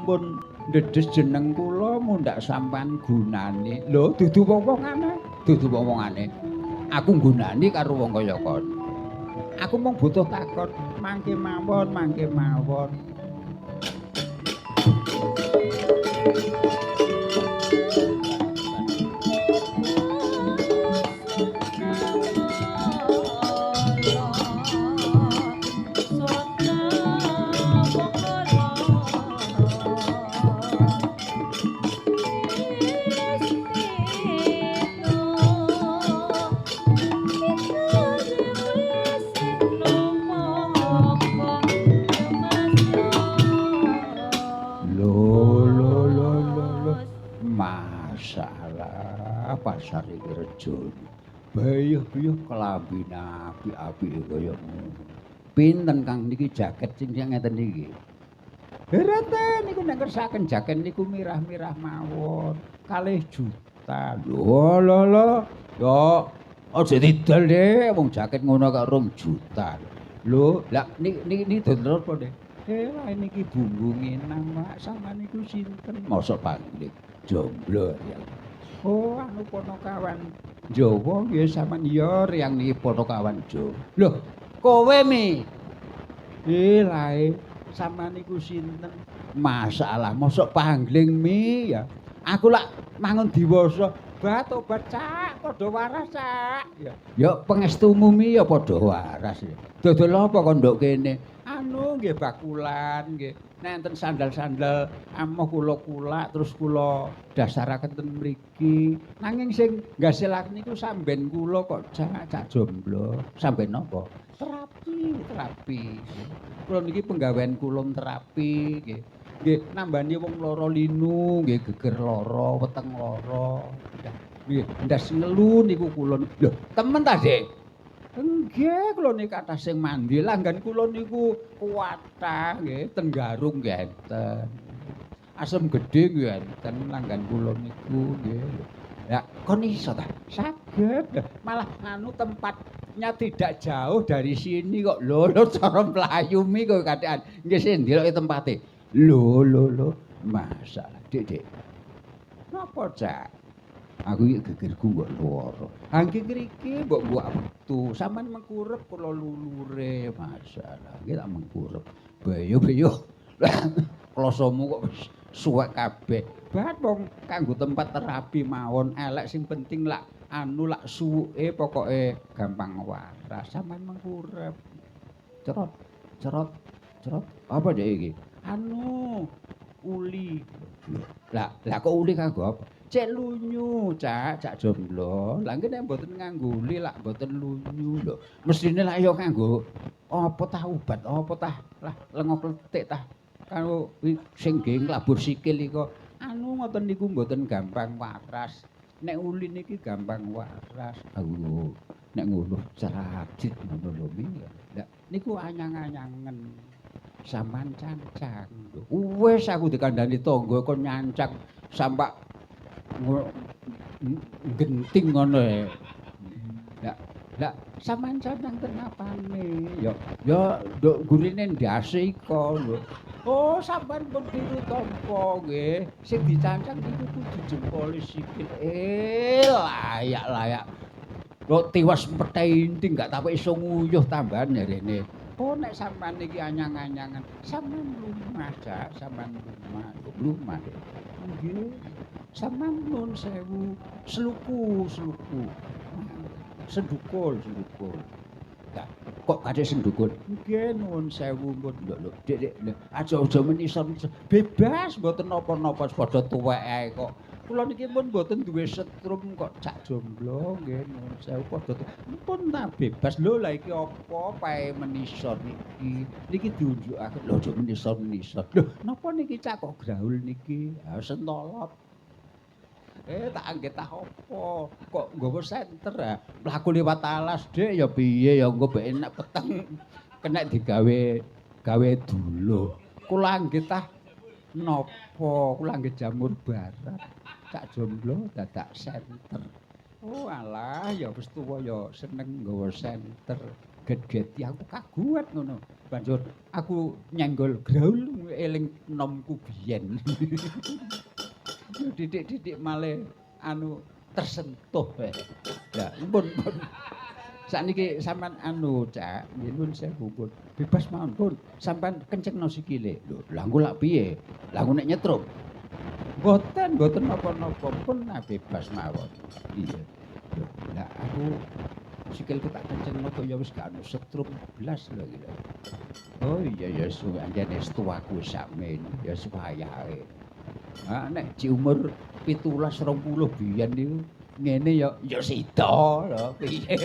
Pun ndedes jeneng kula mundak sampean gunane. Lho, dudu wong-wongane, dudu wong-wongane. Aku nggunani karo wong kaya kono. Aku mung butuh takon, mangke mawon, mangke mawon. Masalah pasar iki rejone. Bayuh-bayuh kelambine apik-apike kaya ngono. Pinten Kang niki jaket sing ngeten niki? Herate niku nek kersaken jaket niku mirah-mirah mawon. 2 juta. Lho. Yo aja didol Dik, wong jaket ngono kok 2 juta. Lho, lah niki dodol apa Dik? Lah niki bumbu nginang, Mak. Sampeyan niku sinten? Mosok pangling jomblo ya. Oh, anu ponokawan Jawa nggih sampean ya riyang niki ponokawan Jawa. Lho, kowe Mi? Lae sampean niku sinten? Masalah mosok pangling Mi ya. Aku lak mangun diwasa, "Bah tobat Cak, padha waras Cak." Ya pangestumu Mi ya padha waras ya. Dodol apa kok nduk kene? Anu nggih bakulan nggih. Nek enten sandal-sandal amoh kula kulak terus kula dasaraken ten mriki. Nanging sing nggasilaken niku samben kula kok Cak jomblo. Samben napa? Terapi. Kula niki penggawean kula terapi nggih. Nggih nambani wong lara linu, nggih geger lara, weteng lara. Nggih, ndas ngelu niku kula. Lho, temen ta, Dik? Nggih, kula niki kathah sing mandi. Langgan kula niku kuwatah nggih, ten Garung nggih enten. Asem Gedhe nggih enten langgan kula niku nggih. Lah, kon iso ta? Saged. Malah anu tempatnya tidak jauh dari sini kok. Lho, cara mlayu mi kok kathekan. Nggih sing ndeloki tempate. Lho. Masalah, Dik. Napa, Cak? Aku iki gegerku kok lara. Ha nggih ngriki mbok wektu. Sampeyan mengkurep kula lulure masalah. Nggih tak mengkurep. Bayuh. Klosomu kok wis suwek kabeh. Bat wong kanggo tempat terapi mawon elek sing penting lak anu lak suwuke pokoke gampang waras. Sampeyan mengkurep. Cerot. Apa Dik iki? Anu uli. Lah kok uli kanggo apa? Cek lunyu, Cak jomblo. Lah nggih nek mboten nganggo uli lak mboten lunyu lho. Mestine lak ya kanggo apa tah obat, apa tah lah lenga kletik tah karo sing nggih nglabur sikil iko. Anu ngoten niku mboten gampang waras. Nek uli niki gampang waras. Lho, nek ngono cerajit ngono lho Mi. Lah niku anyang-anyangen. Sampeyan cancang. Wis aku dikandhani tangga kon nyancang sampak genting ngono e. Lah sampean cancang kenapane? Ya nduk gurine ndase iko lho. Oh, sampean pun biru tampa nggih. Sing dicancang niku kudu jempol sikil. Layak. Kok tiwas petenting gak tak iso nguyuh tambahan jarene. Oh, nek sampean niki anyang-anyangan, sampean lumah, Cak, sampean lumah. Nggih. Sampeyan nuwun sewu, sluku. Sendukul. Ya, kok kadhe sendukul? Nggih nuwun sewu pun. Lho, Dik, aja menisa. Bebas mboten napa-napa padha tuwek ae kok. Kula niki pun mboten duwe setrum kok Cak jomblo, nggih nuwun sewu padha pun ta bebas. Lho lah iki apa pae menisa niki. Niki diunjukaken lho aja menisa. Lho, napa niki Cak kok graul niki? Ha sentolot. Tak anggih tah apa? Kok nggawa senter ah? Mlaku liwat alas, Dik, ya piye ya engko mbek enak peteng kena gawe dulu. Kula anggih tah napa? Kula anggih jamur barat. Cak jomblo dadak senter. Oh alah, ya wis tuwa ya seneng nggawa senter. get-geti aku kaguat ngono. Banjur aku nyenggol graul eling nomku biyen. Didik-didik malih anu tersentuh. Ya, pun. Sakniki sampean anu, Cak, nyuwun sewu pun. Bebas mawon pun. Sampean kencengno sikile. Lho, lha engko lak piye? Lah engko nek nyetrum. Mboten napa-napa pun bebas mawon. Iya. Lah aku sikilku tak kencengno kaya wis gak ono setrum blas lho iki. Oh iya ya anjene tuaku sakmen ya sepayahe. Ah nek di umur 17 20 biyen niku ngene ya sida lho piye.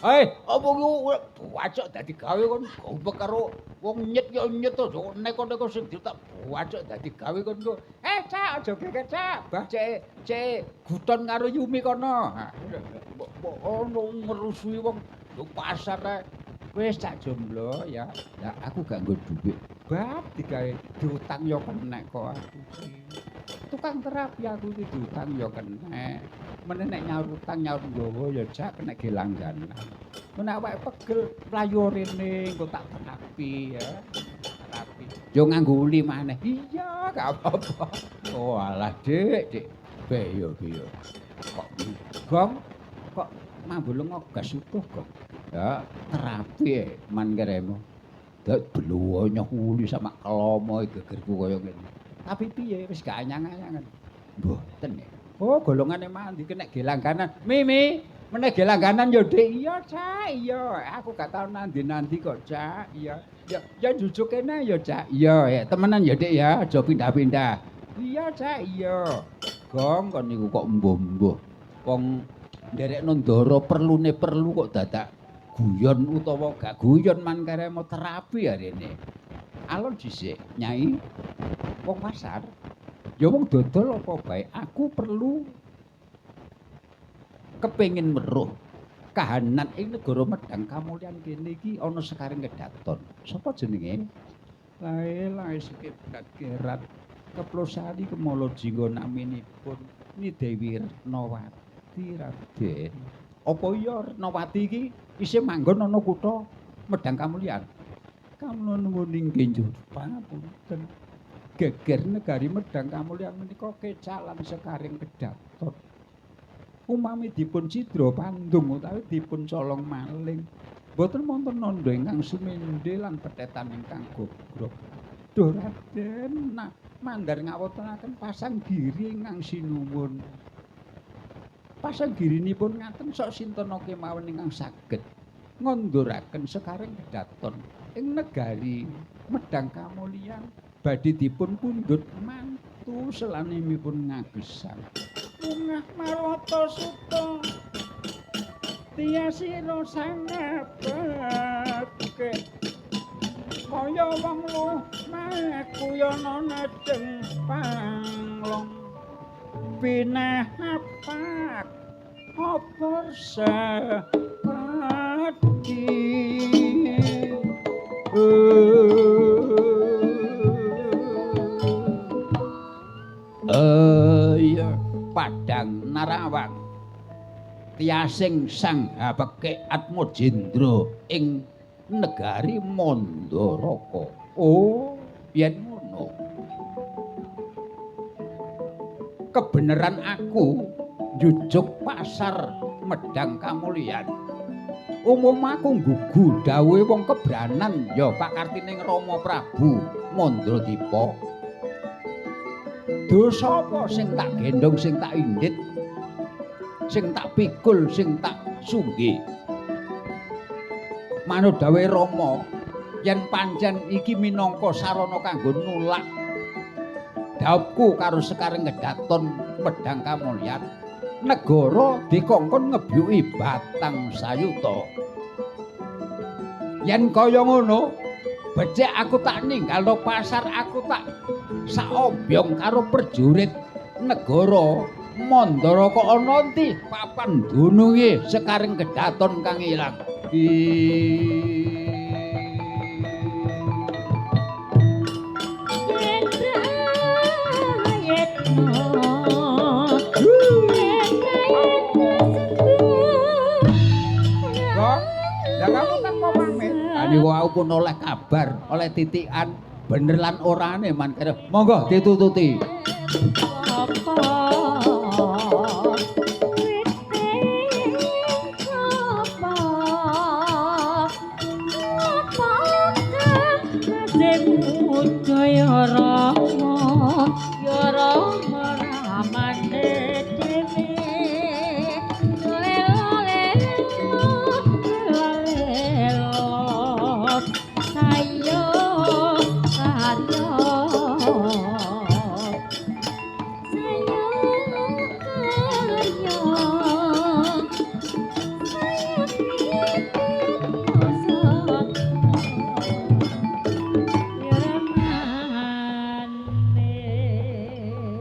Apa ku wacok dadi gawe kon gombek karo wong nyet ya nyet to neko-neko sing tak wacok dadi gawe kon ku. Cak aja geger Cak, bah cek guton karo Yumi kono. Mbok ono ngerusui wong nduk pasar ae. Wis Cak jomblo ya. Lah aku gak nggo dhuwit. Bab digawe diutang ya kenek kok aku. Tukang terapi aku iki diutang ya kenek. Meneh nek nyaur utang nyaur nggawa ya Cak kena gelangganan. Men awake pegel mlayu rene engko tak terapi ya. Terapi. Yo nganggo uli maneh. Iya, gak apa-apa. Oh alah, Dik. Beyo ki yo. Kok Gong kok mambulung gas utuh kok. Ya, terapi man keremo. Dak bluwo nyoh uli sama kelomo gegerku kaya ngene. Tapi piye wis gak anyang-anyangan. Mboten ya. Oh, golongane mandi kena gelangganan. Mimi, meneh gelangganan yo Dik. Iya, Cak. Iya, aku gak tau nandi-nandi kok, Cak. Iya. Ya jujuk kene ya, Cak. Iya, temenan ya, Dik ya. Aja pindah-pindah. Iya, Cak. Iya. Gong kon niku kok embuh-embuh. Wong nderekno ndara perlune perlu kok dadak guyon utawa gak guyon man karemo terapi arene. Alon dhisik, Nyai. Wong pasar ya wong dodol apa bae, aku perlu kepengin weruh kahanan ing negara Medang Kamulyan kene iki ana sekaring kedaton. Sapa jenenge? Lae sikit kagerat keplosari kemala jingga naminipun Ni Dewi Retnawati Raden. Apa iya Retnawati iki isih manggon ana kutha Medang Kamulyan? Kula nuwun inggih njur pangapunten. Geger negari Medang Kamulyan menika kecalan sekaring kedaton. Umami dipun cidra pandung utawi dipun colong maling. Boten wonten nandha ingkang sumendhe lan petetan ingkang gogrok. Duh Raden, mandhar ngawontenaken pasanggiri ingkang sinuwun. Pasanggirinipun ngaten sok sinten kemawon ingkang saged ngonduraken sekaring kedaton ing negari Medang Kamulyan. Badhe dipun pundhut mantu selanimipun ngagesang. Mungah marwata suta tiasira sangabakke kaya wong lumah kuyana nedeng panglong pinahapak opor sapati ya Padang Narawang tiasing sang Habeke Atmajendra ing negari Mandaraka. Oh, yen ngono. Kebeneran aku njujuk pasar Medang Kamulyan. Umum aku nggugu dawuhe wong kebranan ya pakartining Rama Prabu Mandradipa. Dosa apa sing tak gendong, sing tak indit, sing tak pikul, sing tak sunggi. Manut dawuhe Rama, yen pancen iki minangka sarana kanggo nulak dhawuhku karo sekaring kedaton Medang Kamulyan, negara dikongkon ngebyuki Batang Sayuta. Yen kaya ngono, becik aku tak ninggalno pasar, aku tak saobyong karo prajurit negara Mandaraka ana ndi papan dununge sekaring kedaton kang ilang. maupun oleh kabar, oleh titikan bener lan orane man kira. Monggo ditututi. Ya Rama, ya Rama ramane dewe. Lelo lelo lelo sayo sayo sayo kaya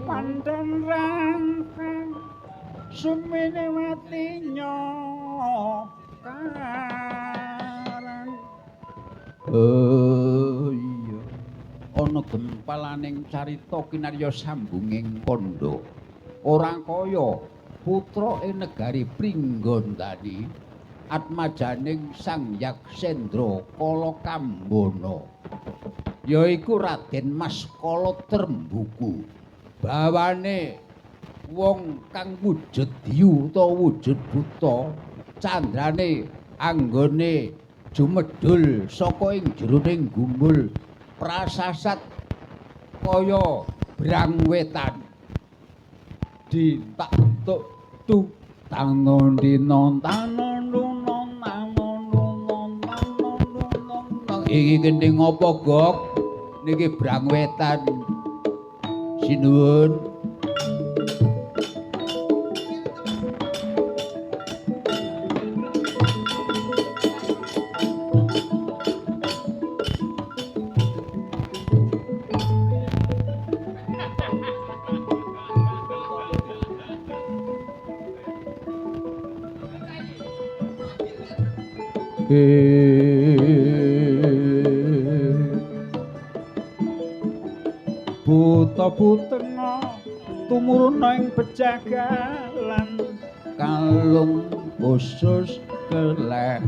Pantun rangkang sumene mati nyokaran. Oh iya. Ana gempalaning carita kinarya sambunging kandha. Ora kaya putra ing negari Pringgondani atmajaning Sang Yaksendra Kala Kambana. Yaiku Raden Maskala Trembuku. Bawane wong kang wujud diyu utawa wujud buta, candrane anggone jumedhul saka ing jeroning gumbul prasasat kaya brang wetan. Ditak tuk tu tangon dinon tanon lunon tanon lunon tanon lunon. Iki gending apa, Gok? Niki brang wetan. Sinuwun. Buta butenga tumurun ing pejagalan kalung khusus keleweran.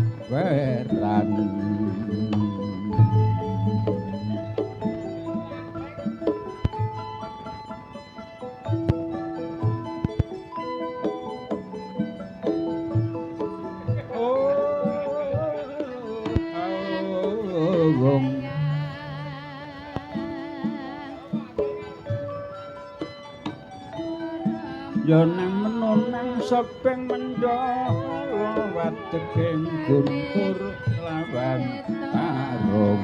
Ya nang menunang sepeng mendhala wateking guntur lawan tarung.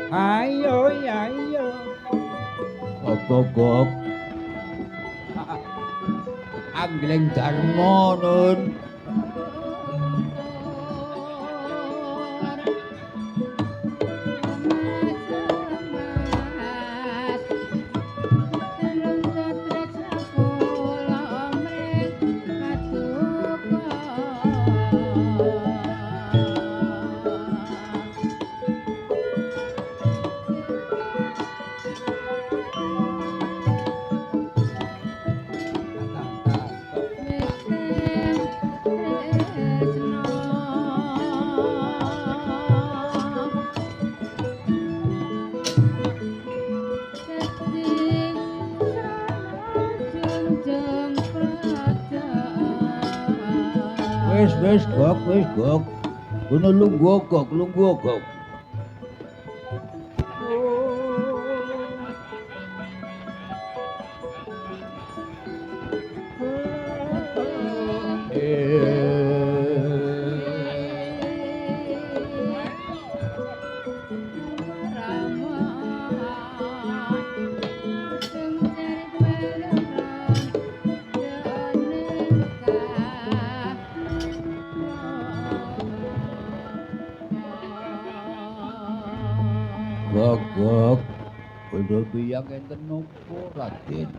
Ayo ayo. Apa kok? Angleng Darma nun. Wis gok. Kono lungguh gok. Gok. Kono biyang enten napa, Raden?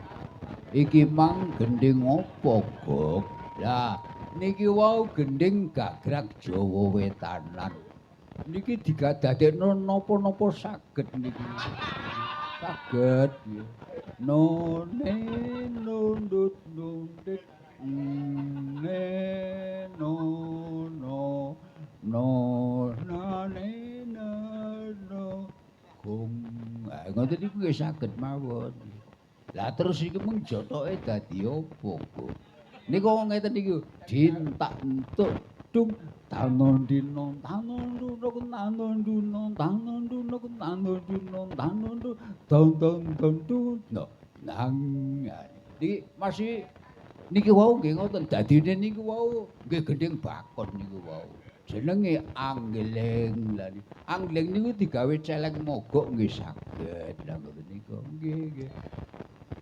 Iki mang gending apa, Gok? Lah, niki wau gending gagrag Jawa Wetanan. Niki digadadekno napa-napa saged niki. Saged nggih. None nundut. ne no no no na ne na no kum ngoten niku nggih saged mawon. Lah terus iki mung jotoke dadi opo kok? Niku ngeten niku dintak entuk dung tanon dino tanon duno tanon duno tanon duno tanon duno tanon du don don don duno nang niki masih niki wau nggih ngoten dadine niku wau nggih gendhing bakon niku wau jenenge angleng lha angleng niku digawe celeng mogok nggih saged lha ngoten niku nggih nggih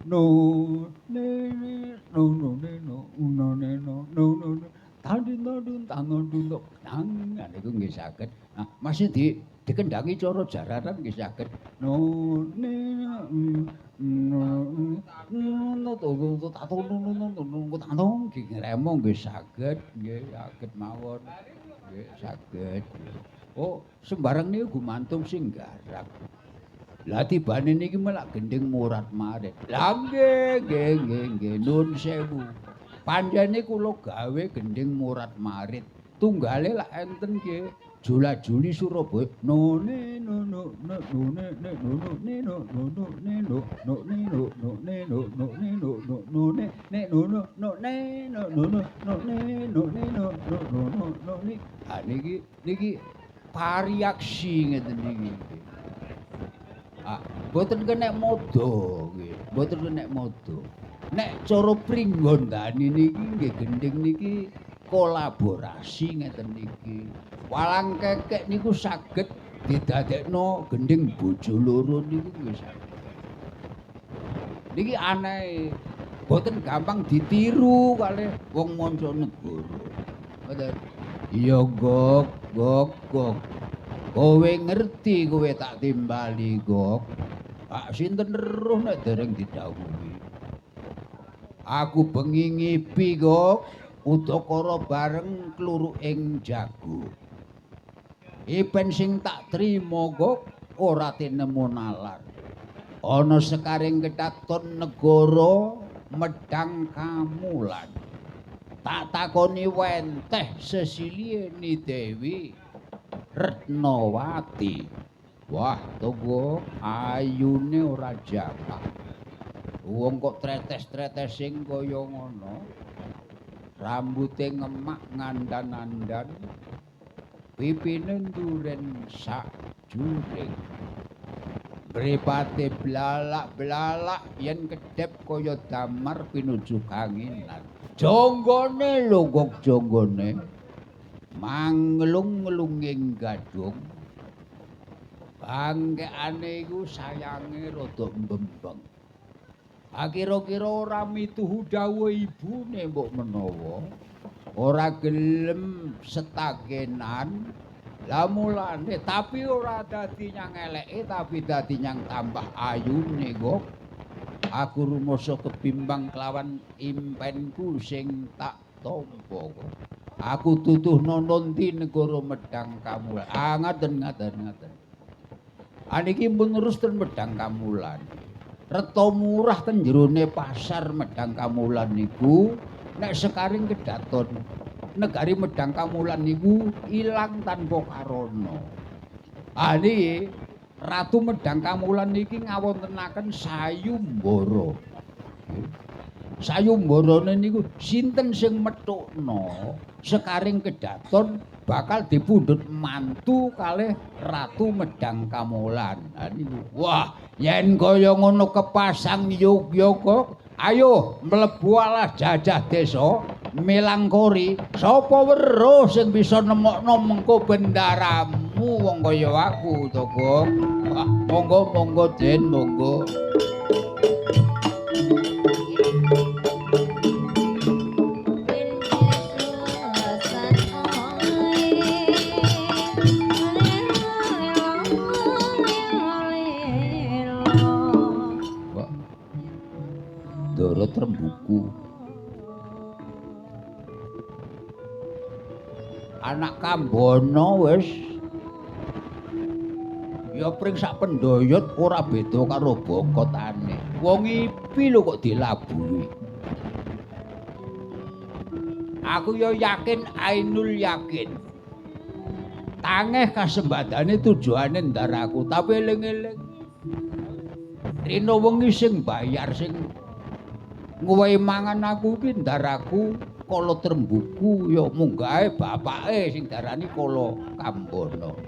no ne no no ne no no ne no no no tandun tanodun nang niku nggih saged nah masih dikendangi cara jararan nggih saged no ne no to tatun ngremo nggih saged nggih saged mawon nggih saged oh sembarang niku gumantung sing garap. Lah tibane niki melak gending murat marit. Lah nggih nun sewu. Panjene kula gawe gending murat marit. Tunggale lak enten nggih Jula-juli Surabaya. No ne no no no no ne ne no no ne no no no ne no no ne no no ne no no ne no no no ne ne no no no ne no no no no ne no ne no no no no no ni. Ah niki variaksi ngeten niki. Ah, mboten kenek modo nggih, mboten kenek modo. Nek cara pringgondani niki nggih gending niki kolaborasi ngeten niki. Walang kekek niku saged didadekno gending bojo loro niku nggih saged. Niki aneh, mboten gampang ditiru kalih wong mancanegara. Ngoten. Iya gok, gok. Kowe ngerti kowe tak timbali gok. Pak sinten eruh nek dereng didhawuhi. Aku bengi ngipi gok, udakara bareng kluruk ing jago. Ipen sing tak trima gok ora tinemu nalar. Ana sekaring ketaton negara medhang kamulan. Tak takoni wenteh sesilie ni Dewi Retnawati. Wah, tunggu ayune ora jatah. Wong kok tretes-tretesing kaya ngono. Rambute ngemak ngandan-andan. Pipine nduren sak juring. Mripate blalak-blalak yen kedhep kaya damar pinuju kanginan. Jonggone lho kok jonggone. Manglung-nglunging gadung. Bangkekane iku sayange rada mbembeng. Kira-kira ora mituhu dawuh ibune mbok menawa ora gelem setakenan. Lah mulane tapi ora dadi nyang eleke tapi dadi nyang tambah ayune kok. Aku rumasa kebimbang kelawan impenku sing tak tampa kok. Aku tutuh nontonti negara medhang kamulan. Ah ngaten. Aniki pun terus ten medhang kamulan. Reto murah ten jerone pasar medhang kamulan niku nek sekaring kedaton. Negari medhang kamulan niku ilang tanpa karana. Ah niki Ratu Medhang Kamulan niki ngawontenaken sayumbara. Sayumbarane niku sinten sing methukna sekaring kedaton bakal dipundhut mantu kalih Ratu Medhang Kamulan. Ha niku. Wah, yen kaya ngono kepasang Yogya kok, ayo mlebu alah jajah desa Melangkori. Sapa weruh sing bisa nemokno mengko bendaramu wong kaya aku to, Kok. Wah, monggo Den, monggo. Doro Trembuku. Anak Kambono wis ya pring sak pendoyot ora beda karo bokotane. Wong ipi lho kok dilabuhi. Aku yo yakin ainul yakin. Tangeh kasembadane tujuane ndaraku, tapi eling-eling. Rina wengi sing bayar sing ngowehi mangan aku ki ndaraku kala Trembuku ya munggahe bapake sing darani Kala Kambono.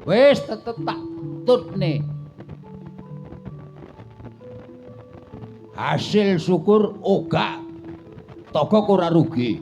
Wis tetep tak tutne. Hasil syukur oga togok ora rugi.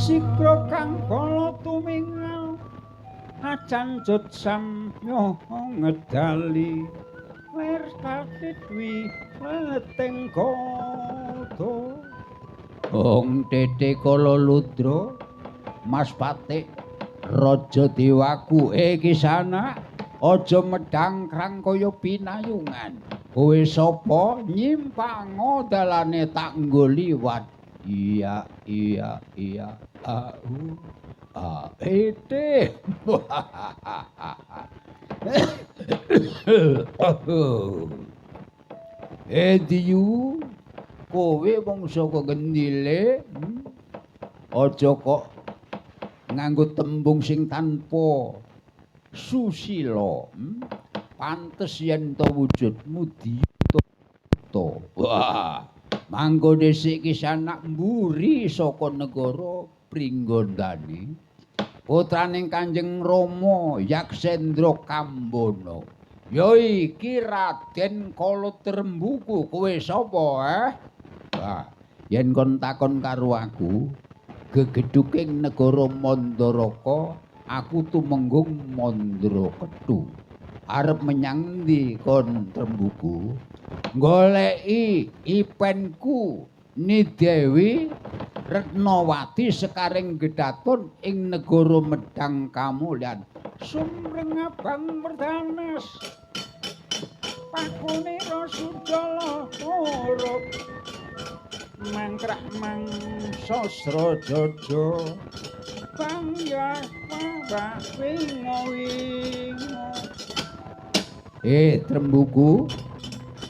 Sikro kang kala tumingal acancut samya ngedali lir katitwi leteng kodo Ong Tete Kala Ludra Mas Patik Raja Dewaku Kisana aja medhang krang kaya pinayungan kowe sapa nyimpang dalane tak nggo liwat iya ete Diyu kowe wong saka Gendile aja kok nganggo tembung sing tanpa susila pantes yen to wujudmu dito wah mangko dhisik Kisana mburi saka negara Pringgondani putraning Kanjeng Rama Yaksendra Kambono ya iki Raden Kala Trembuku kowe sapa wah yen kon takon karo aku gegeduking negara Mandaraka aku tumenggung Mandraketu arep menyang ndi kon Trembuku goleki ipenku Ni Dewi Retnawati sekaring gedaton ing negara Medang Kamulyan sumring abang merdanes pakune Rasudala urip mangkrak mangsa Srajaja bangya wabah wingo-wingo Trembuku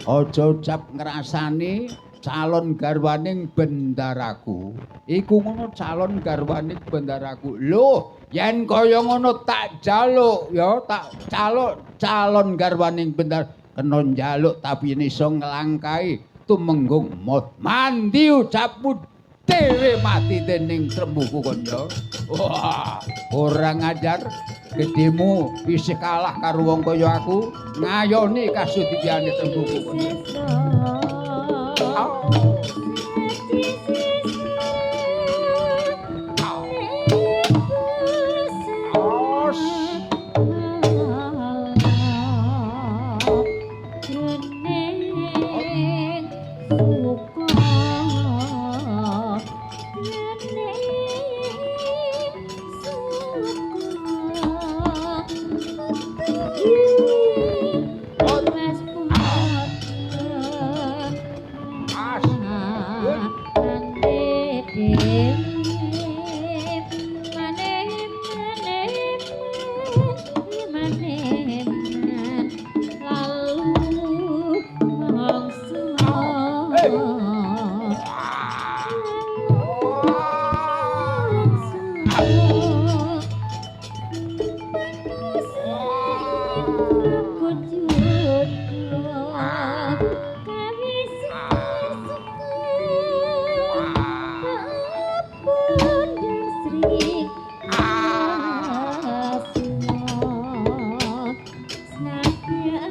aja ucap ngrasani calon garwaning bendaraku iku ngono calon garwaning bendaraku lho yen kaya ngono tak jaluk ya tak calon garwaning bendar kena njaluk tapi iso nglangkai tumenggung mandi ucapmu dhewe mati dening Trembuku kon ya wah ora ngajar gedemu isih kalah karo wong kaya aku ngayoni kasudiyane Trembuku kon aku jodoh kawis pun dan Sri Asma Snapya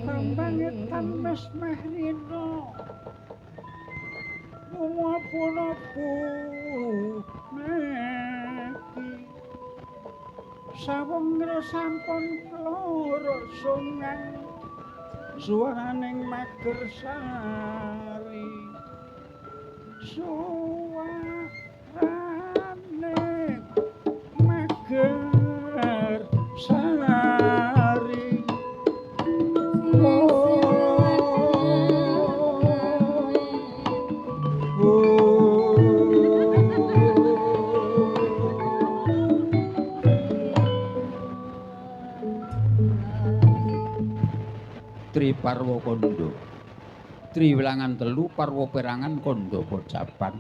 Pambangitan wis meh rina. Napa-napa meki. Sawengra sampun lara sungang. Suaraning Magersari. Suaraning Magersari. Tri Parwa Kondo. Triwilangan telu Parwa perangan Kondo pocapan.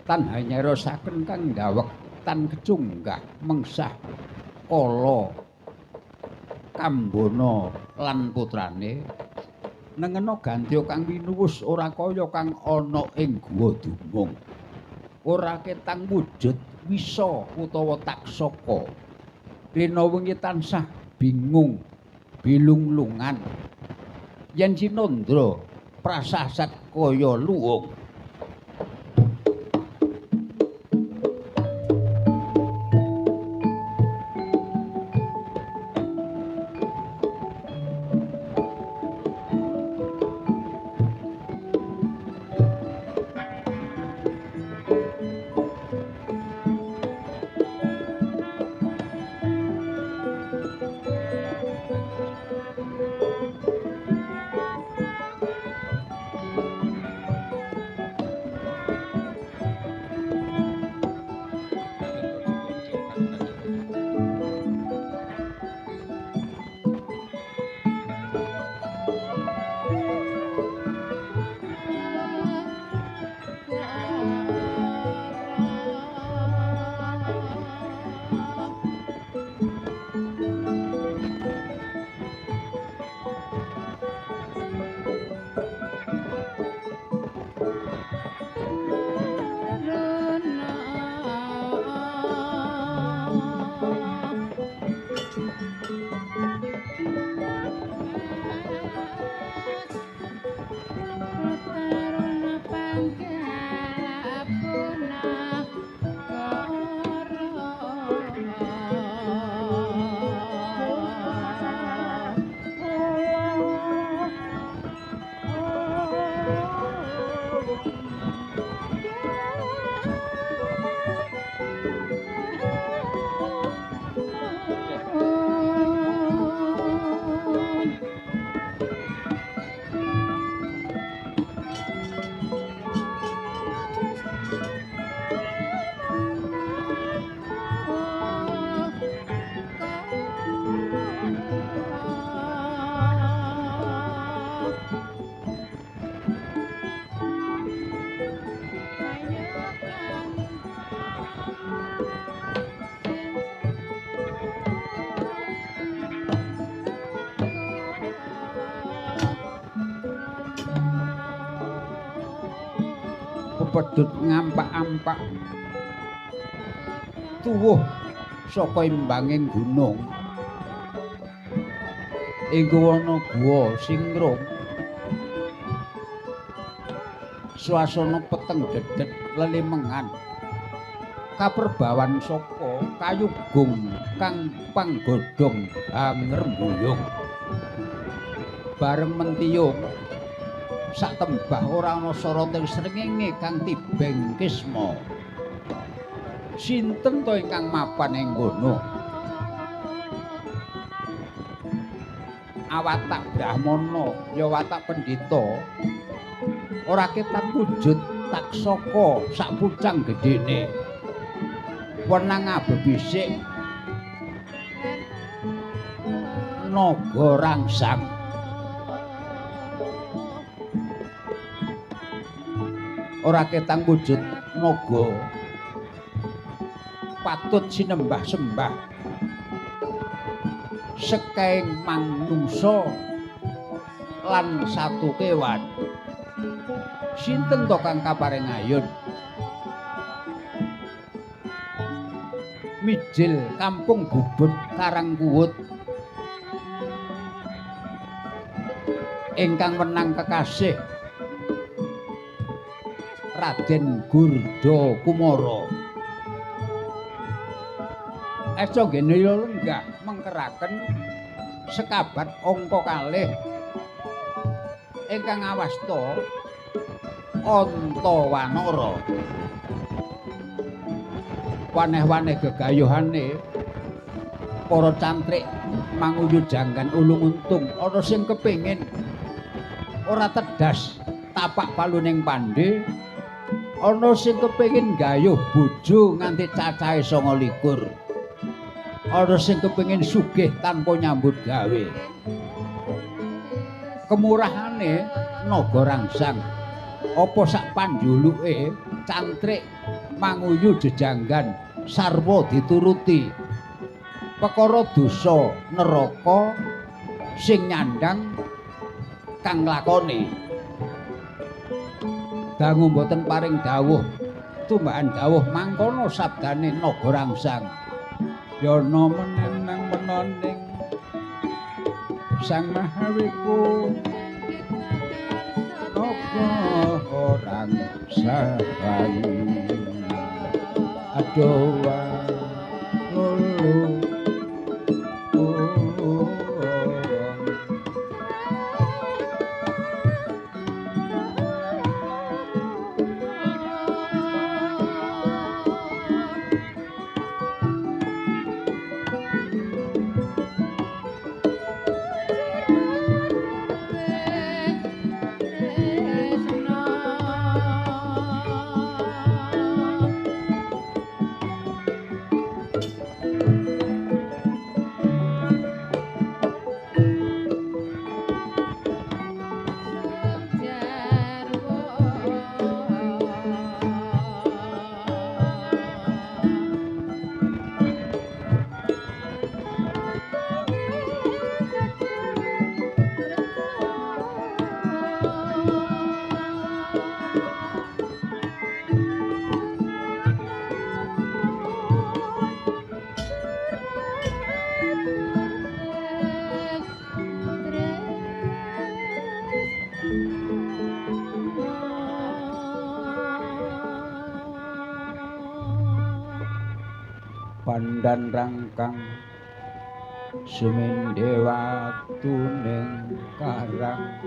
Tan hanyarosaken kang ndawek tan kecunggah mengsah kala Kambana lan putrane nengena gantya kang winuwus ora kaya kang ana ing Guwa Dumung. Ora ketang wujud wisa utawa taksaka. Rina wengi tansah bingung bilung-lungan. Yen Sinandra prasasat kaya luwung. pedhut ngampak-ampak tuwuh saka imbanging gunung ing ana guwa singrum swasana peteng dedet lelimengan kaperbawan saka kayugung kang panggodhong hangrembuyung bareng mentiyung sak tembah ora ana soroting srengenge kang tibeng kisma sinten to ingkang mapan ing kono awatak brahmana ya watak pendhita ora ketang wujud taksaka sak pucang gedene wenang abebisik naga rangsang ora ketang wujud naga patut sinembah-sembah sekaing manungsa lan satu kewan sinten to kang kaparing ayun mijil kampung Bubut Karangkuwut ingkang menang kekasih Raden Gurda Kumara Eco gene lenggah mengkeraken sekabat angka kalih ingkang awasta Antawanara waneh-waneh gegayuhane para cantrik manguyu janggan ulung untung ana sing kepengin ora tedas tapak paluning pandhe ana sing kepengin gayuh bojo nganti cacahe 29 ana sing kepengin sugih tanpa nyambut gawe kemurahane naga rangsang apa sak panjuluke cantrik manguyu jejanggan sarwa dituruti perkara dosa neraka sing nyandang kang lakoni dangu mboten paring dawuh tumbakan dawuh mangkono sabdane naga rangsang yana menenang menoning sang mahawiku naga rangsang aduh pandan rangkang sumendhe watu ning karang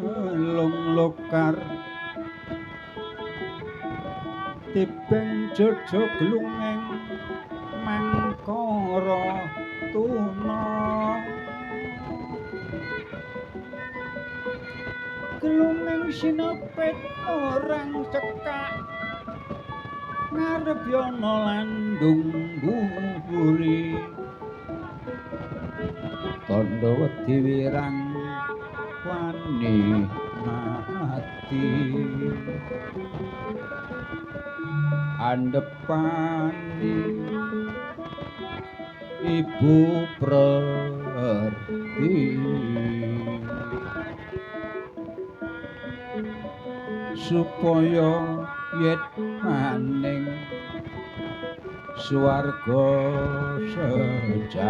gelung lokar tibeng jojo glungeng mangkara tuna glungeng sinepit orang cekak ngarep yana landung buri tondo wedi wirang wani mati andepani ibu Pertiwi supaya yet maning swarga sejati.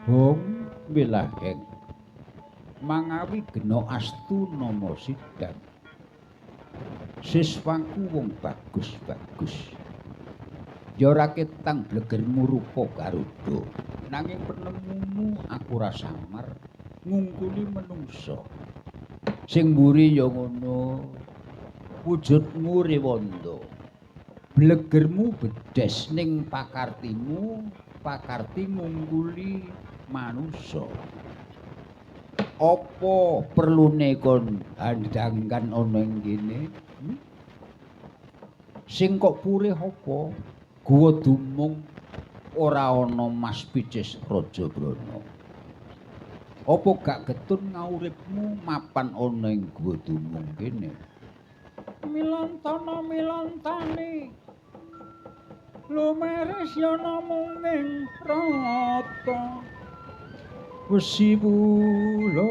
Hong wilaheng mangawi gena astu nama sidang siswaku wong bagus-bagus ya ora ketang blegermu rupa Garuda nanging penemumu aku ora samar ngungkuli menungsa sing mburi ya ngono wujudmu rewanda blegermu bedes ning pakartimu pakarti ngungkuli manusa apa perlune kon handangkan ana ing kene sing kok purih apa guwa dumung ora ana Mas Picis Rajabrana apa gak getun ngauripmu mapan ana ing guwa dumung kene milantana milantani lumeres ya namung ing rata wesi bulosani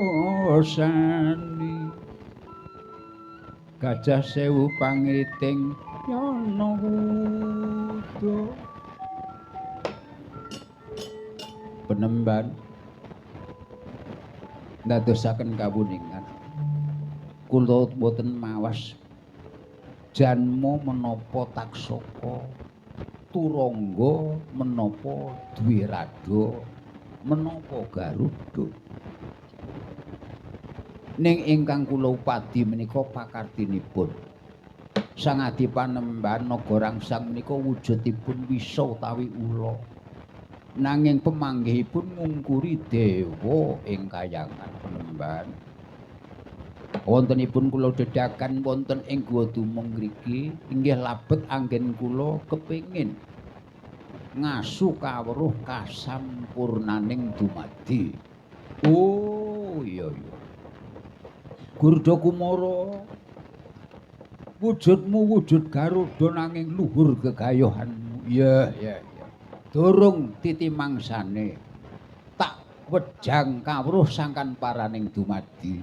gajah sewu pangiting yana wuda penemban ndadosaken kawuningan kula boten mawas janma menapa taksaka turangga menapa duwe rada menapa Garuda ning ingkang kula upadi menika pakartinipun Sang Adi Panembahan Naga Rangsang menika wujudipun wisa utawi ula nanging pemanggihipun ngungkuri dewa ing kayangan Panembahan wontenipun kula dedakan wonten ing Guwa Dumung mriki inggih labet anggen kula kepingin ngasu kawruh kasampurnaning dumadi. Oh iya iya. Gurda Kumara wujudmu wujud Garuda nanging luhur gegayohanmu. Iya iya iya. Durung titimangsane tak wedang kawruh sangkan paraning dumadi.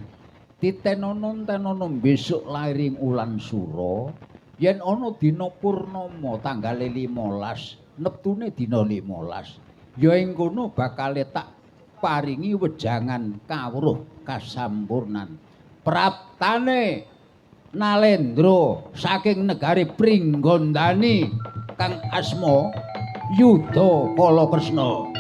Titenonon besok lairing ulan sura yen ana dina purnama tanggal 15 neptune dina 15 ya ing kono bakal tak paringi wejangan kawruh kasampurnan praptane Nalendra saking negari Pringgondani kang asma Yudha Kalakresna.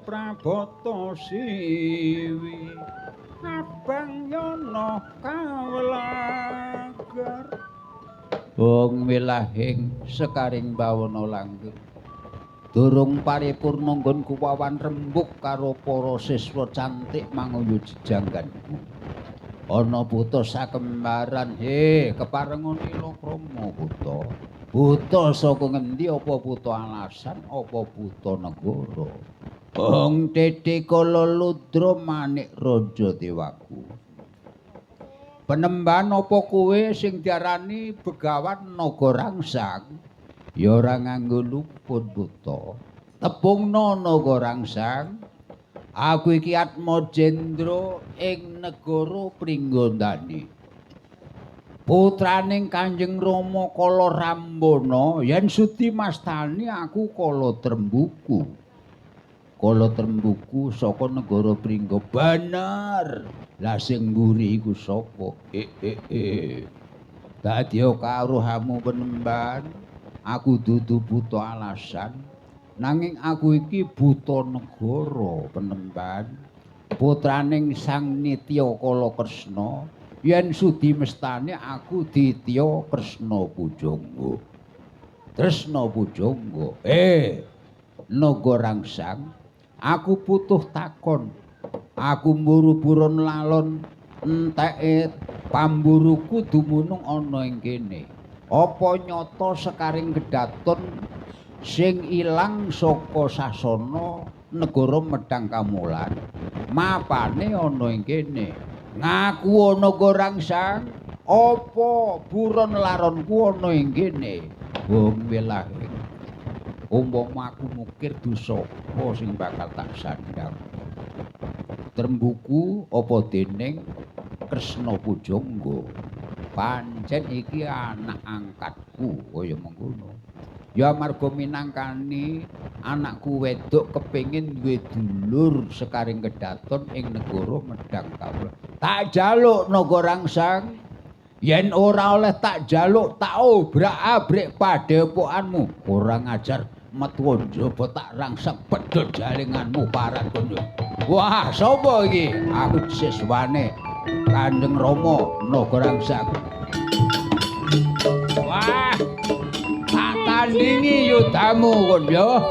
Prabata siwi abang yana kawelagar wong wilahing sekaring bawana langgeng durung paripurna nggonku wawan rembug karo para siswa cantik manguyu jejangganku ana buta sakembaran keparenganila krama buta buta saka ngendi apa buta alasan apa buta negara Ong Titi Kala Ludra Manik Raja Dewaku. Penembahan apa kowe sing diarani Begawan Naga Rangsang? ya ora nganggo luput buta. Tepungna naga rangsang. Aku iki Atma Jendra ing negara Pringgandani. Putraning Kanjeng Rama Kala Rambana yen sudi mastani aku Kala Trembuku. Kala Trembuku saka negara Pringga bener. Lah sing mburi iku sapa? Dadi kawruhamu penemban, aku dudu buta alasan. Nanging aku iki buta negara penemban. Putraning Sang Nitya Kala Kresna, yen sudi mestane aku Ditya Kresna Pujangga. Tresna Pujangga. Naga rangsang, aku putuh takon. Aku mburu-buron lalon enteke pamburuku dumunung ana ing kene. Apa nyata sekaring kedaton sing ilang saka sasana negara Medang Kamulan mapane ana ing kene. Ngaku naga rangsang, apa buron laronku ana ing kene? Wong welahe. Umpama aku mukir dosa apa sing bakal tak sandhang. Trembuku apa dening Kresna Pujangga. Pancen iki anak angkatku kaya mengkono. Ya amarga minangkani anakku wedok kepengin duwe dulur sekaring kedaton ing negara Medang Kamulan. Tak jaluk naga rangsang. Yen ora oleh tak jaluk tak obrak-abrik padhepokanmu. Ora ngajar metu njaba tak rangsang pedhot jalinganmu parat kono. Wah, sapa iki? Aku siswane Kanjeng Rama naga rangsang. Wah, tak tandingi yudamu kon ya.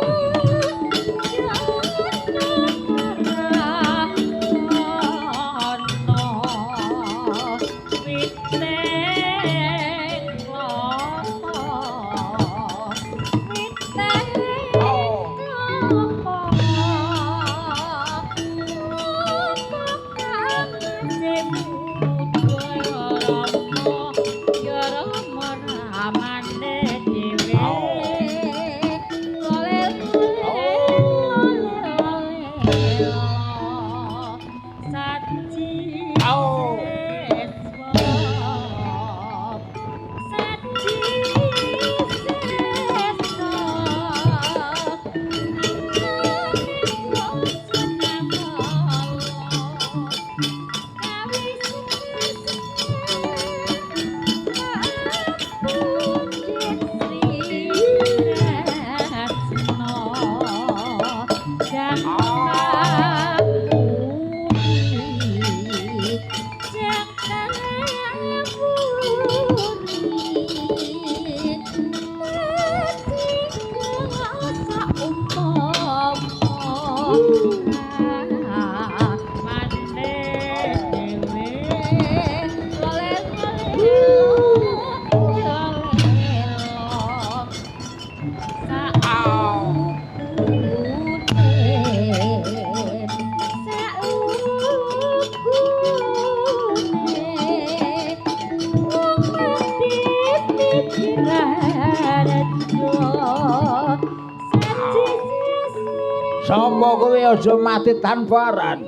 Sapa kowe aja mati tanparan.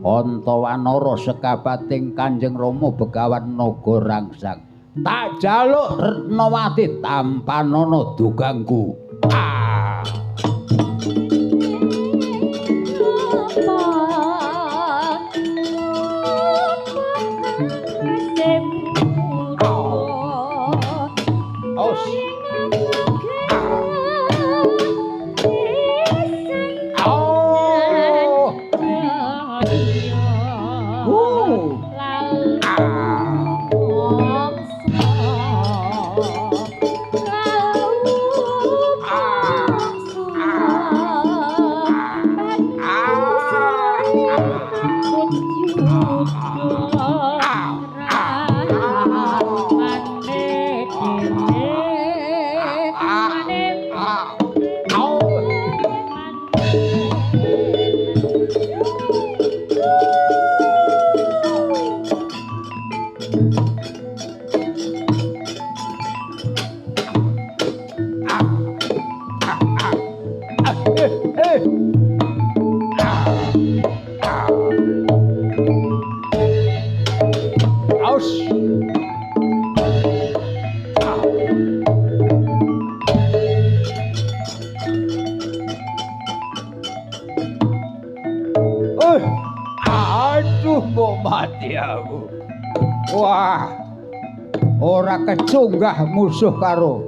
Antawanara sekabating Kanjeng Rama Begawan naga rangsang. Tak jaluk Retnawati tampanana dugangku. mati aku. Wah. Ora kecunggah musuh karo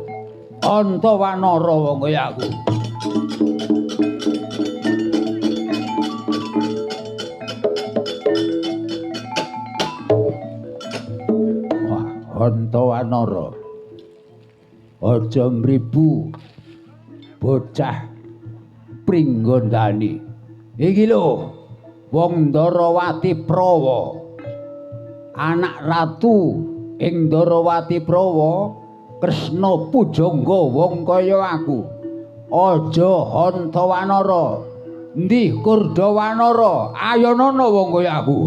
Antawanara wong kaya aku. Wah, Antawanara. Aja mribu bocah Pringgondani. Iki lho, wong Ndarawati Prawa. Anak ratu ing Ndarawati Prawa, Kresna pujangga wong kaya aku. Aja Antawanara. Ndi Kurdawanara, ayanana wong kaya aku.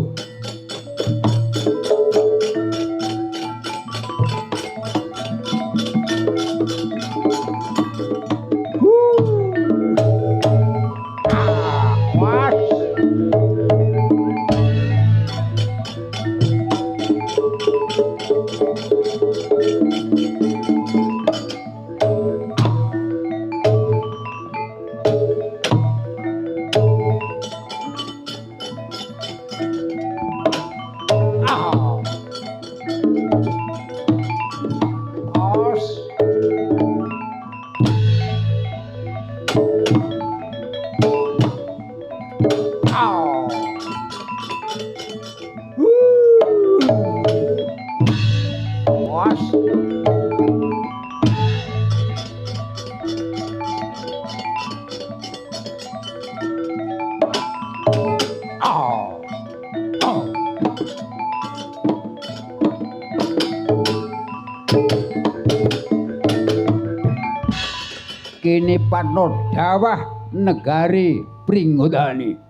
Kini Panodawah negari Pringgondani.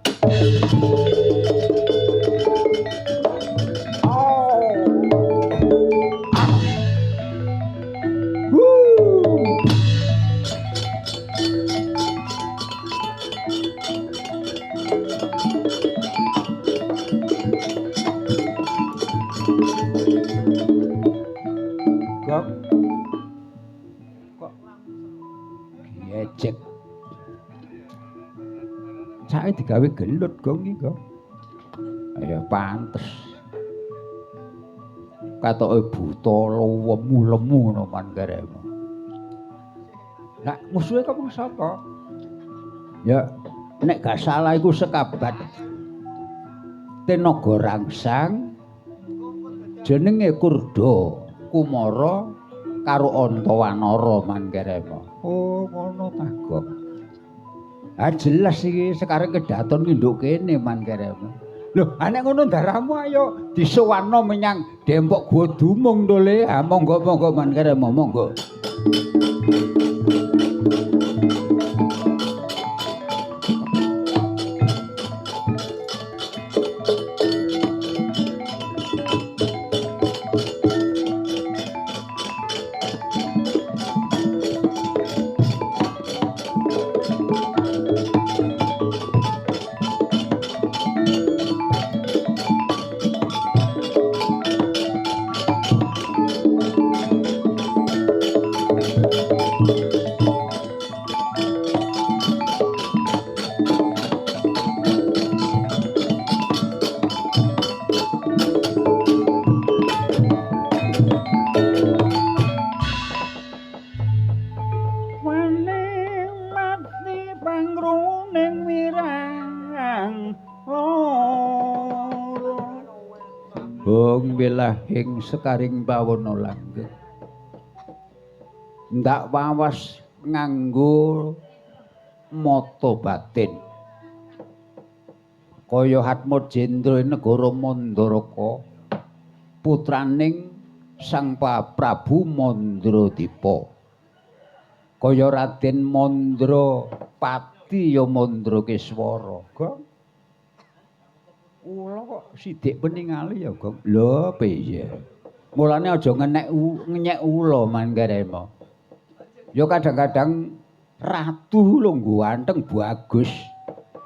Ejek. Sae digawe gelut gong iki, Gong. Ya pantes. Katoke buta lemu-lemu ngono mangaremu. Lah musuhe kok sapa? Ya nek gak salah iku sekabat tenaga rangsang jenenge Kurda Kumara karo Antawanara mangaremu. Oh, ngono ta, Gong. Ah jelas iki sekarang kedaton induk kene mangaremu. Lho, nek ngono darahmu ayo disowanno menyang Dempok Godumung to Le. Ha monggo-monggo mangaremu, monggo. Ing sekaring bawana langgeng ndak wawas nganggo mata batin kaya Hatmajendra negara Mandaraka putraning Sang Prabu Mandradipa kaya Raden Mandrapati ya Mandrakeswara. Gong ula kok sithik peningali ya, Gong. Lho piye? Mulane aja ngenyek ula mangarema. Ya kadang-kadang ratu lho ganteng bagus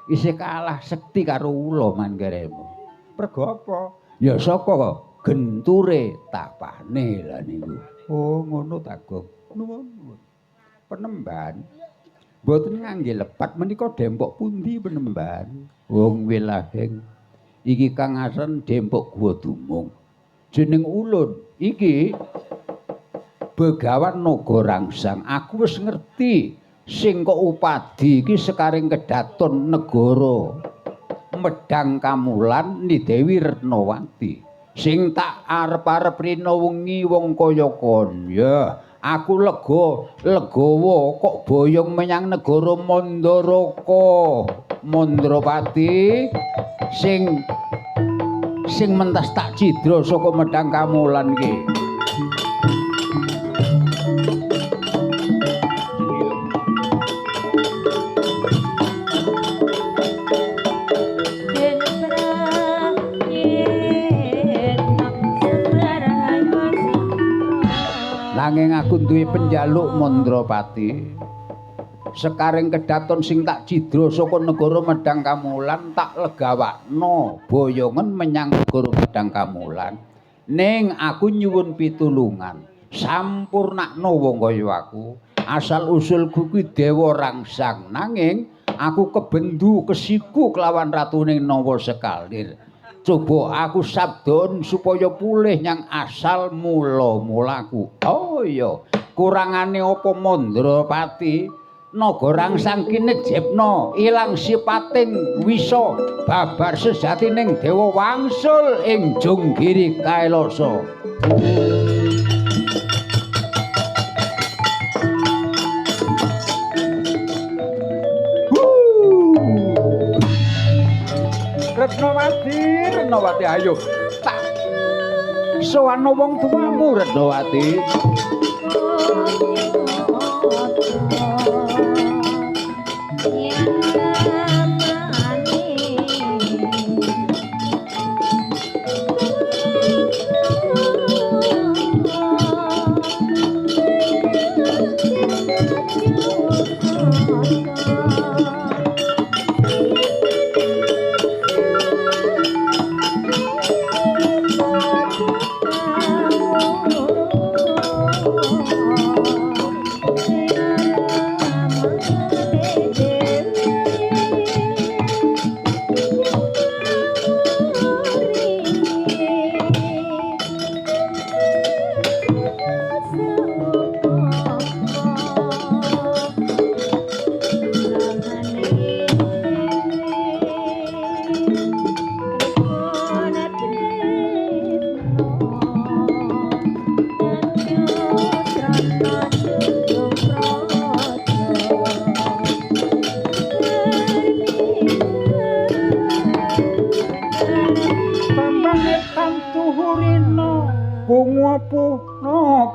isih kalah sekti karo ula mangarema. Mergo apa? Ya saka genture tapane lha niku. Oh, ngono ta, Gong. Nuwun. Penemban. Mboten ngangge lepat menika Dempok pundi Penemban? Wong Wilahing Iki Kang Asen Dempok Guwa Dumung. Jeneng ulun iki Begawan Naga Rangsang. Aku wis ngerti sing kok upadi iki sekaring kedaton negara Medang Kamulan Ni Dewi Retnawati. Sing tak arep-arep rina wengi wong kaya kon. Ya, aku legawa kok boyong menyang negara Mandaraka. Mandrawati sing mentas tak cidra saka Medang Kamulan iki. Nanging aku duwe penjaluk Mandrawati. Sekaring kedaton sing tak cidra saka negara Medang Kamulan tak legawakno boyongen menyang negara Medang Kamulan. Ning aku nyuwun pitulungan. Sampurnakno wong kaya aku. Asal usulku kuwi Dewa Rangsang. Nanging aku kebendu kesiku kelawan ratuning Nawa Sekalir. Coba aku sabdon supaya pulih nyang asal mula-mulaku. Oh iya, kurangane apa Mandrawati? Naga Rangsang kene jepna ilang sipating wisa babar sejatining dewa wangsul ing Jonggiri Kailasa. Retnawati, ayo tak sowan wong tuamu Retnawati.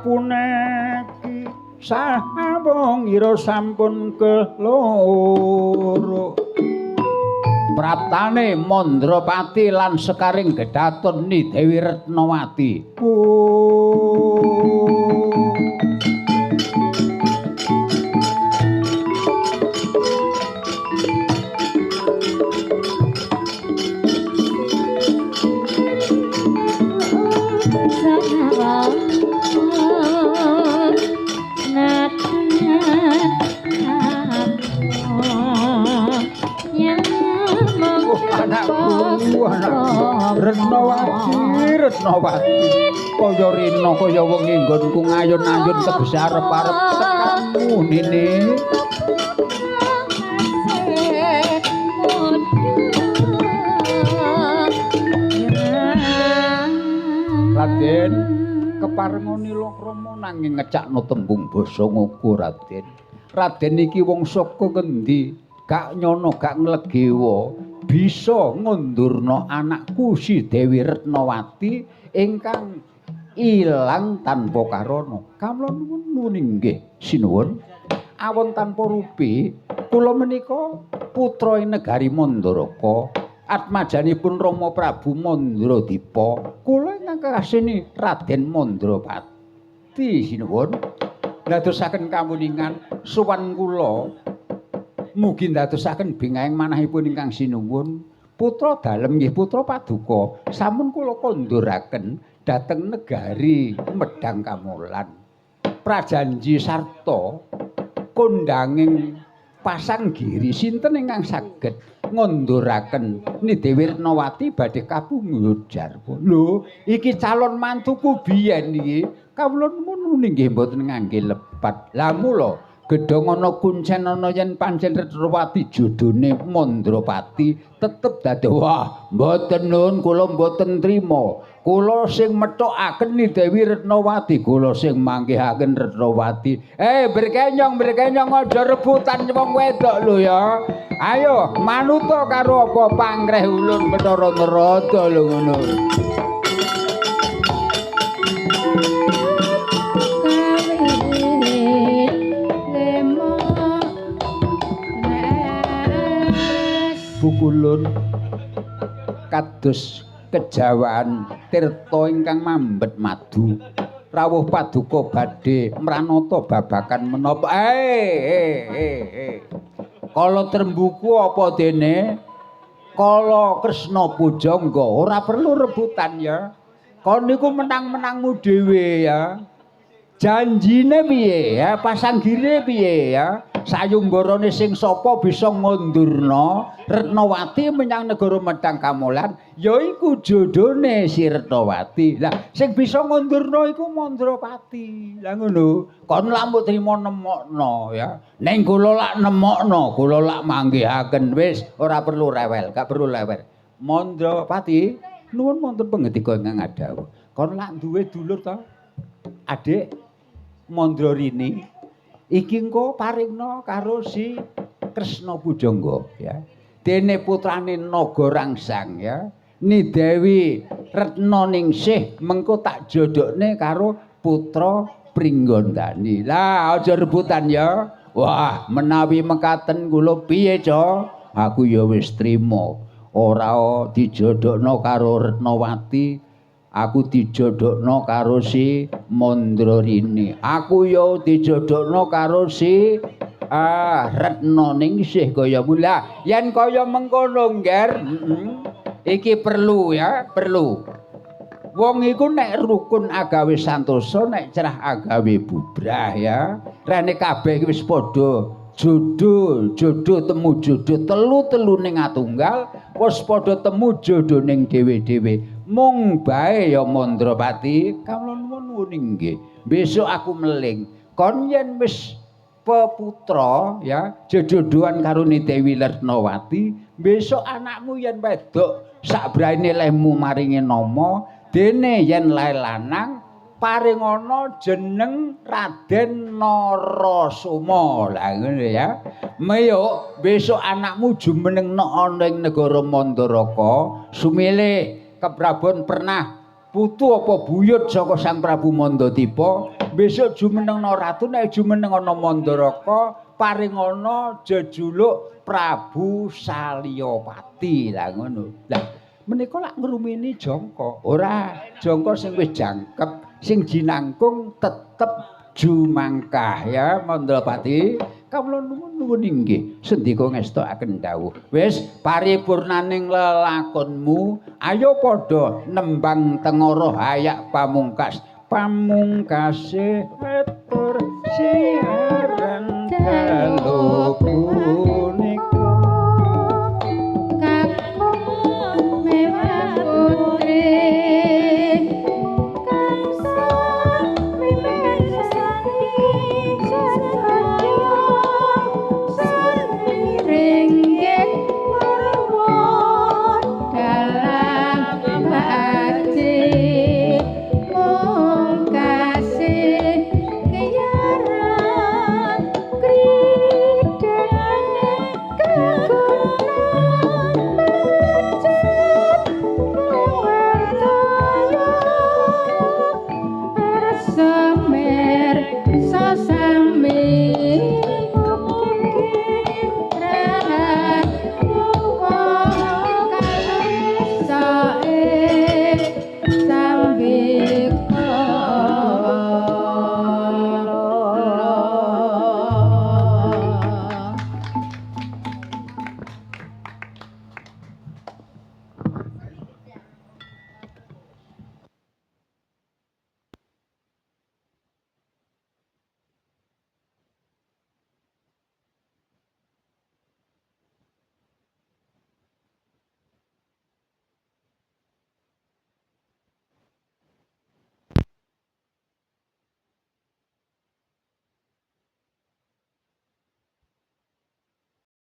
Puneki sawong ira sampun keloro. Praptane Mandrawati lan sekaring gedaton Ni Dewi Retnawati. Retnawati kaya rina kaya wengi nggonku ngayon-ayon tegese arep-arep tekanmu nini. Raden keparenganila krama nanging ngecakno tembung basa ngoko Raden. Raden iki wong saka ngendi? Gak nyono gak nglegewa bisa ngundurna anakku si Dewi Retnawati ingkang ilang tanpa karana. Kamula nuwun inggih sinuwun. Awon tanpa rupi kula menika putra ing negari Mandaraka. Atmajanipun Rama Prabu Mandradipa. Kula ingkang kakasini Raden Mandrawati sinuwun. Dadosaken kamuningan sowan kula mugi ndadosaken bingahing manahipun ingkang sinuwun putra dalem nggih putra paduka sampun kula konduraken dhateng negari Medang Kamulan prajanji sarta kondanging Pasanggiri sinten ingkang saged ngunduraken Ni Dewi Retnawati badhe kapungkur jarwo. Lho, iki calon mantuku biyen iki. Kawula nuwun nggih mboten ngangge lepat. Lah mula gedhong ana kuncen ana yen pancen Retnawati jodhone Mandrapati tetep dadi wah mboten nun kula mboten trima. Kula sing methokaken Ni Dewi Retnawati, kula sing manggihaken Retnawati. Berkenyong aja rebutan wong wedok lho ya. Ayo manuta karo apa panggreh ulun Bathara Narada lho ngono. Bukulun kados kejawaan tirta ingkang mambet madu rawuh paduka badhe mranata babakan menapa kala trembuku apa dene kala Kresna Pujangga ora perlu rebutan ya kon niku menang-menangmu dhewe ya janjine piye ya pasanggire piye ya sayunggarane sing sapa bisa ngundurna Retnawati menyang negara Medang Kamolan yaiku jodhone si Retnawati. Lah sing bisa ngundurna iku Mandrapati. Lah ngono. Kon lampuk trima nemokno ya. Ning kula lak nemokno, kula lak manggihaken wis ora perlu rewel, gak perlu lewer. Mandrapati nuwun wonten pangandika ingkang adhawuh. Kon lak duwe dulur to? Adik Mandrarini iki engko paringna karo si Kresna Pujangga ya. Dene putrane Naga Rangsang ya. Ni Dewi Retnaningsih mengko tak jodhokne karo putra Pringgandani. Lah aja rebutan ya. Wah, menawi mekaten kula piye, Ca? Aku ya wis trima. Ora dijodhokno karo Retnawati, aku dijodhokno karo si Mandrarini. Aku ya dijodhokno karo si Retnaningsih kaya mula. Yen kaya mengkono, Ngger, iki perlu ya, perlu. Wong iku nek rukun agawe santosa, nek cerah agawe bubrah ya. Rene kabeh wis padha jodoh temu jodoh telu ning atunggal, wis padha temu jodoh ning dhewe-dhewe. Mung bae ya Mandrapati, kawula nuwun nggih. Besok aku meling. Kon yen wis peputra ya jodohan karo Ni Dewi Retnawati, besok anakmu yen wedok sakbraine lehmu maringi nama, dene yen lae lanang paringana jeneng Raden Narasoma. Lah ngono ya. Meyuk besok anakmu jumenengna ana ing negara Mandaraka, sumilih keprabon pernah putu apa buyut saka Sang Prabu Mandadipa, besok jumenengna ratu nek jumeneng ana Mandaraka paringana jejuluk Prabu Salyapati. Lah ngono. Lah menika lak ngrumini jangka. Ora, jangka sing wis jangkep, sing jinangkung tetep jumangkah ya Mandrapati. Kawula nuwun inggih sendika ngestakaken dawuh. Wis paripurnaning lelakonmu, ayo padha nembang tengara hayak pamungkas. Pamungkase